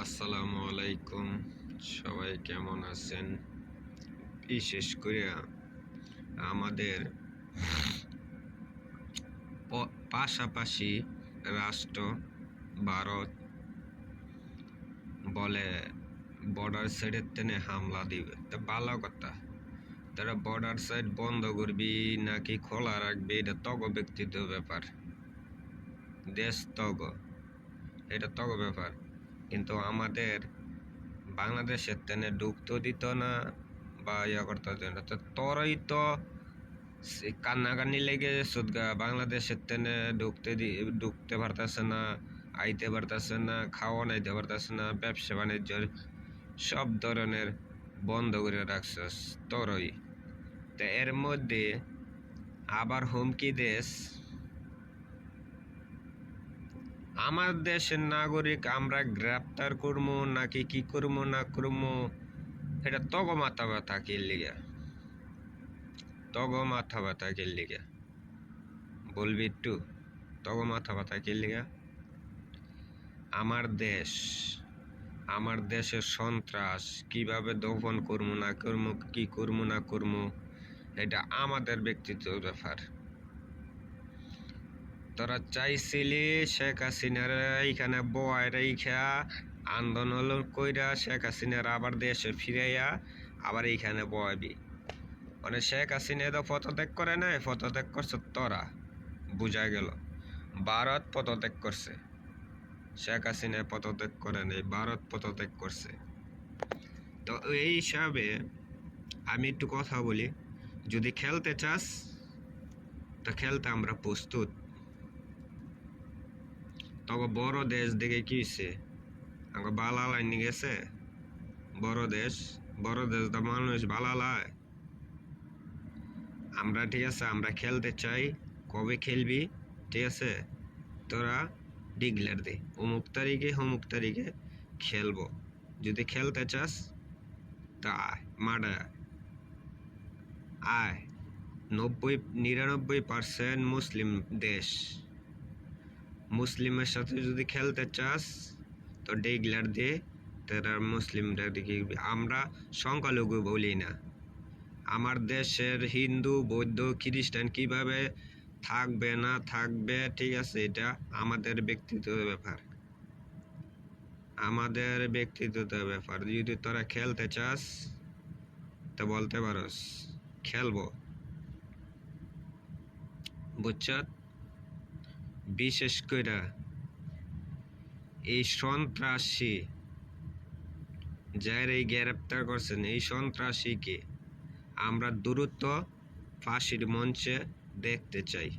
আসসালামু আলাইকুম। সবাই কেমন আছেন? বিশেষ করে আমাদের পাশাপাশি রাষ্ট্র ভারত বলে বর্ডার সাইডের তেনে হামলা দিবে, তা ভালো কথা। তারা বর্ডার সাইড বন্ধ করবি নাকি খোলা রাখবি, এটা তগ ব্যক্তিগত ব্যাপার। দেশ তগ, এটা তগ ব্যাপার। কিন্তু আমাদের বাংলাদেশের তেনে ঢুকতে দিত না বা ইয়া করতে দিত না। তো তোরই তো কান্নাকানি লেগে সুদগা বাংলাদেশের তেনে ঢুকতে পারতেছে না, আইতে পারতেছে না, খাওয়া নাইতে পারতেছে না, ব্যবসা বাণিজ্য সব ধরনের বন্ধ করে রাখছস তোরই। তো এর মধ্যে আবার হুমকি দেশ আমার দেশের নাগরিক আমরা গ্রেপ্তার করবো নাকি কি করবো না করবো, এটা তগ মাথা ব্যথা কিল্লিগা, তগ মাথা ব্যথা কিল্লিগা বলবি একটু, তগ মাথা ব্যথা কিল্লিগা। আমার দেশের সন্ত্রাস কিভাবে দমন করবো না করবো, কি করবো না করবো, এটা আমাদের ব্যক্তিগত ব্যাপার। তোরা চাইছিলি শেখ হাসিনার এইখানে বয় রেখা আন্দোলন কইরা শেখ হাসিনার আবার দেশে ফিরাইয়া আবার এইখানে বয়বি। মানে শেখ হাসিনা তো পদত্যাগ করে নাই, পদত্যাগ করছে তোরা, বুঝা গেল। ভারত পদত্যাগ করছে, শেখ হাসিনা পদত্যাগ করে নাই, ভারত পদত্যাগ করছে। তো এই হিসাবে আমি একটু কথা বলি, যদি খেলতে চাস তো খেলতে আমরা প্রস্তুত। তবে বড় দেশ দেখে কি হয়েছে, আমাকে বালা লাইনি গেছে। বড় দেশ তো মানুষ বালা লাই। আমরা ঠিক আছে, আমরা খেলতে চাই। কবে খেলবি ঠিক আছে, তোরা ডিক্লেয়ার দে অমুক তারিখে খেলবো। যদি খেলতে চাস তা আয়, মাঠে আয়। 99% মুসলিম দেশ, মুসলিমের সাথে যদি খেলতে চাস তো ডিক্লেয়ার দে। তারা মুসলিমরা দিকে আমরা সংখ্যালঘু বলি না। আমার দেশের হিন্দু বৌদ্ধ খ্রিস্টান কিভাবে থাকবে না থাকবে ঠিক আছে, এটা আমাদের ব্যক্তিগত ব্যাপার, আমাদের ব্যক্তিগত ব্যাপার। যদি তোরা খেলতে চাস তো বলতে পারস, খেলবো, বুঝছ। বিশেষ করে এই সন্ত্রাসী যারা এই গ্রেপ্তার করছেন, এই সন্ত্রাসীকে আমরা দ্রুত ফাঁসির মঞ্চে দেখতে চাই।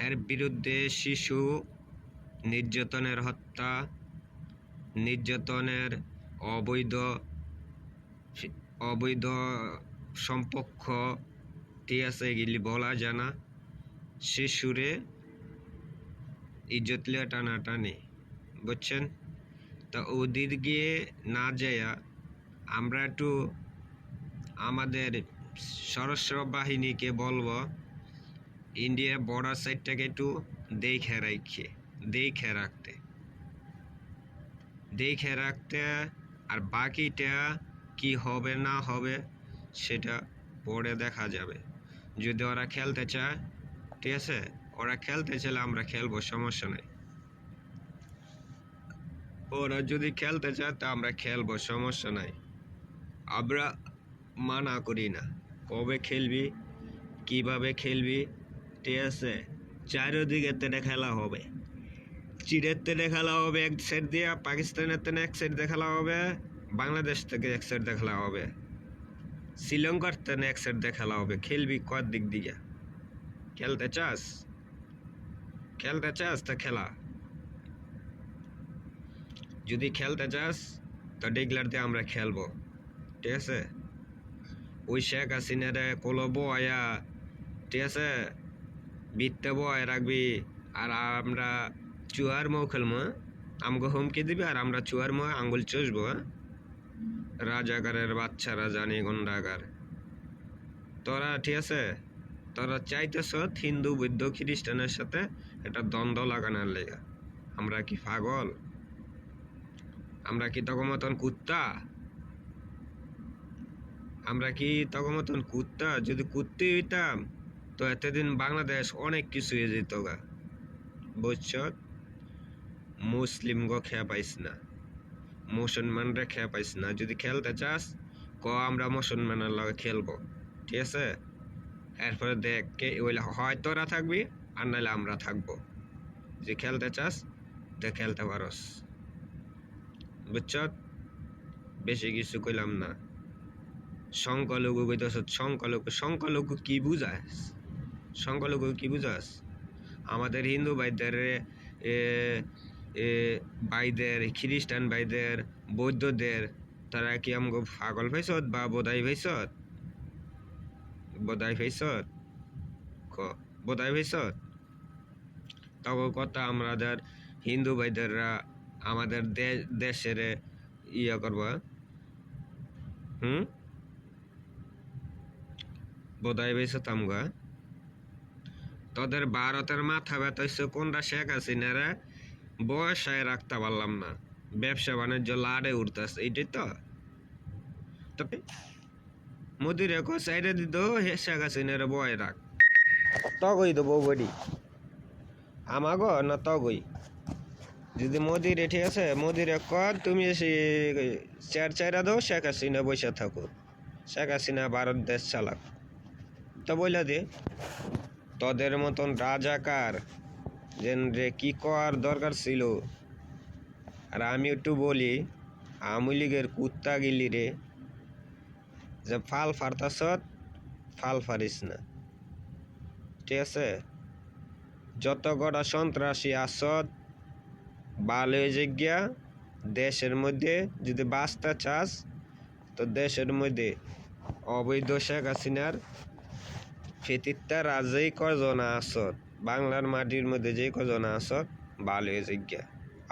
এর বিরুদ্ধে শিশু নির্যাতনের হত্যা, নির্যাতনের অবৈধ সম্পর্ক ঠিক আছে, এগুলি বলা জানা। শিশুরে ইজ্জত লিয়া টানাটানি, বুঝছেন। তা ওদের গিয়ে না যাইয়া আমরা একটু আমাদের সশস্ত্র বাহিনীকে বলবো ইন্ডিয়া বর্ডার সাইডটাকে একটু দেখে রাখতে, আর বাকিটা কি হবে না হবে সেটা পরে দেখা যাবে। যদি ওরা খেলতে চায় ঠিক আছে, ওরা খেলতে চাইলে আমরা খেলবো, সমস্যা নেই। ওরা যদি খেলতে চায় তা আমরা খেলবো, সমস্যা নাই। আমরা মানা করি না। কবে খেলবি, কিভাবে খেলবি ঠিক আছে, চারিদিকের তেনে খেলা হবে। চীনের তেনে খেলা হবে এক সাইড দিয়ে, পাকিস্তানের তেনে এক সাইড দিয়ে খেলা হবে, বাংলাদেশ থেকে এক সাইড দিয়ে খেলা হবে, শ্রীলঙ্কার তেনে এক সাইড দিয়ে খেলা হবে। খেলবি কত দিক দিয়ে। খেলতে চাস তা খেলা। যদি খেলতে চাস তো ডিক্লেয়ার দিয়ে আমরা খেলবো, ঠিক আছে। ওই শেখ হাসিনারে কলবো আয়া ঠিক আছে, বিত্তে বয় রাখবি, আর আমরা চুয়ার মৌ খেলবো। আমাকে হুমকি দিবি আর আমরা চুয়ার মৌ আঙ্গুল চষবো। রাজাকারের বাচ্চারা জানি গুন্ডাগার তোরা, ঠিক আছে। তোরা চাইতেছ হিন্দু বৌদ্ধ খ্রিস্টানের সাথে একটা দ্বন্দ্ব লাগানোর লেগা। আমরা কি পাগল? আমরা কি তখন মতন কুত্তা? আমরা কি তখন মতন কুত্তা? যদি কুত্তি হইতাম তো এতদিন বাংলাদেশ অনেক কিছু হয়ে যেত গা। বুঝছ? মুসলিম গো খেয়া পাইস না, মুসলমানরা খেয়া পাইস না। যদি খেলতে চাস আমরা মুসলমানের লগে খেলবো, ঠিক আছে? এরপরে দেখ কে ওইলে হয় তোরা থাকবি আর নাহলে আমরা থাকবো। যে খেলতে চাস তে খেলতে পারস। বুঝছ? বেশি কিছু কইলাম না। সংখ্যালঘু কইতেছ, সংখ্যালঘু কি বুঝাস? সংখ্যালঘু কি বুঝাস? আমাদের হিন্দু ভাইদের ভাইদের, খ্রিস্টান ভাইদের, বৌদ্ধদের তারা কি আমগো পাগল ভাইছত বা বোধাই ভাইছত? বোধাই ভাইছত? বোধাই ভাইছত? তখন কথা আমাদের হিন্দু ভাইদেররা আমাদের দেশের ইয়া করবা, বোধাই ভাইছত আমগা। তোদের ভারতের মাথা ব্যথা হচ্ছে কোনটা? শেখ হাসিনারা বয়সায় রাখতে পারলাম না, ব্যবসা বাণিজ্য লাড়ে উঠতেছে, এইটাই তো। মোদির এখন সাইডে দিত শেখ হাসিনার বয় রাখ, তগই দেবো বডি আমাগো না তগই। যদি মোদির ঠিক আছে, মোদির কর তুমি চাইরা দাও, শেখ হাসিনা বসে থাকো, শেখ হাসিনা ভারত দেশ চালাক। তো বলে দে তোদের মতন রাজাকার যেন রে কি করার দরকার ছিল। আর আমি একটু বলি, আওয়ামী লীগের কুত্তা গিলি রে, যে ফাল ফারতাস, ফাল ফারিস না, ঠিক আছে? যত কটা সন্ত্রাসী আসত ভালো হয়ে গিয়া দেশের মধ্যে যদি বাঁচতে চাস তো দেশের মধ্যে অবৈধ শেখ হাসিনার ফেতিত্তা রাজেই কজন আসত, বাংলার মাটির মধ্যে যে কজন আসত ভালো হয়ে গিয়া,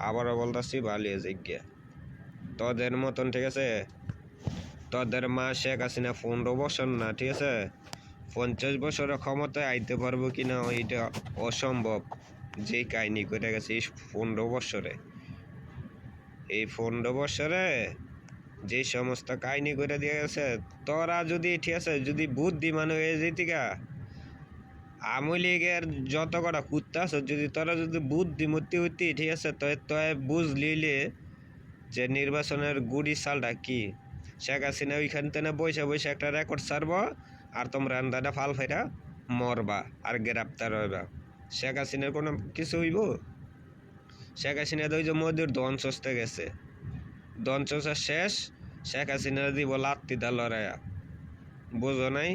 আবারও বলতাছি ভালো হয়ে গিয়া তোদের মতন, ঠিক আছে? তোদের মা শেখ হাসিনা 15 বছর না, ঠিক আছে? 50 বছরের ক্ষমতায় আইতে পারবো কিনা এটা অসম্ভব। যে কাহিনী করে গেছে এই 15 বছরে, এই 15 বছরে যে সমস্ত কাহিনী করে দিয়ে গেছে, তোরা যদি ঠিক আছে যদি বুদ্ধিমান হয়ে যেতি গা, আওয়ামী লীগের যত কটা কুত্তা আছে যদি তোরা যদি বুদ্ধিমতী হইতি, ঠিক আছে, তো বুঝলিলে যে নির্বাচনের গুড়ি চালটা কি। শেখ হাসিনা ওইখান থেকে বসে বসে একটা রেকর্ড ছাড়ব আর তোমরা আন্দাটা ফাল ফাইরা মরবা আর গ্রেপ্তার হইবা। শেখ হাসিনার কোনো কিছু হইব? শেখ হাসিনা তো ওই যে মোদির ধন চষতে গেছে, ধন চষা শেষ, শেখ হাসিনা দিব লাত্তিদা লড়াইয়া। বোঝো নাই?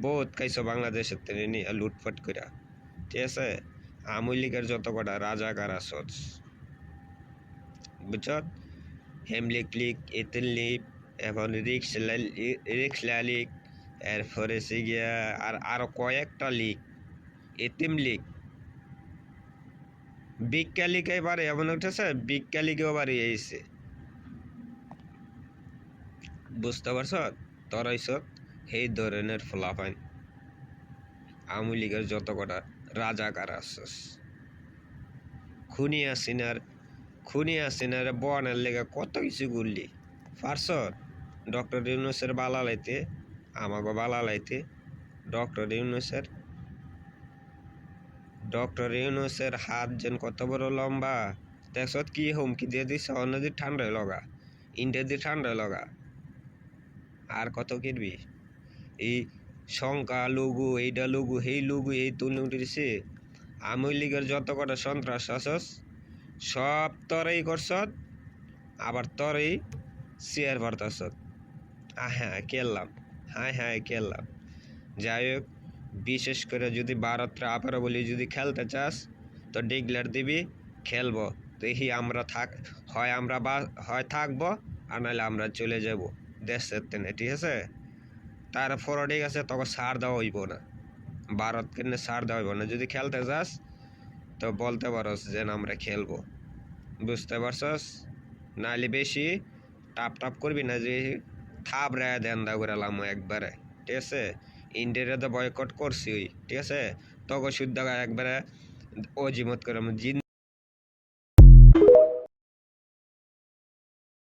বহুত খাইছো বাংলাদেশের থেকে নিয়ে লুটপাট কইরা, ঠিক আছে? আওয়ামী লীগের যত কটা রাজাকার আসছ, বুঝছ? হেমলিক লীগ, এতেল লীগ, এখন রিক্সলা লীগ, এরপরে গিয়া আর আরো কয়েকটা লীগ, এতিম লীগ, ভিক্ষা লীগ এবারে এমন উঠেছে, ভিক্ষা লীগেও বাড়ি আইছে। বুঝতে পারছ? তোরা এই ধরনের ফলাফাইন আওয়ামী লীগের যত কটা রাজাকার আসছস। খুনি হাসিনার বনের লেগে কত কিছু করলি, পারছ? ডক্টর ইউনূসের বালা লাইতে, আমাগো বালা লাইতে। ডক্টর ইউনূসের হাত যেন কত বড় লম্বা, দেখছ কি হুমকি দিয়ে দিস, অন্যদিন ঠান্ডায় লগা, ইন্ডিয়া দিয়ে ঠান্ডায় লগা, আর কত কিনবি? এই শঙ্কা লঘু, এইটা লঘু, সেই লঘু, এই তুলে উঠেছে। আওয়ামী লীগের যত কটা সন্ত্রাস আসস সব তরেই করছ, আবার তরেই চেয়ার পারতাস। হ্যাঁ কেলাম, হ্যাঁ কেলাম। যাই হোক, বিশেষ করে যদি ভারতরা আবারও বলি যদি খেলতে চাস তো ডিক্লেয়ার দিবি, খেলবো। দেখি আমরা হয় থাকবো আর নাহলে আমরা চলে যাব দেশের তেনে, ঠিক আছে? তারপরে ঠিক আছে, তখন ছাড় দেওয়া হইব না, ভারতকে ছাড় দেওয়া হইব না। যদি খেলতে যাস তো বলতে পারস যে আমরা খেলবো, বুঝতে পারছস? নাহলে বেশি টাপ করবি না, যে থাপ রায় দেন দা করে একবারে, ঠিক আছে? ইন্ডিয়ারে তো বয়কট করছি, ঠিক আছে? তখন শুদ্ধ একবারে অজিমত করে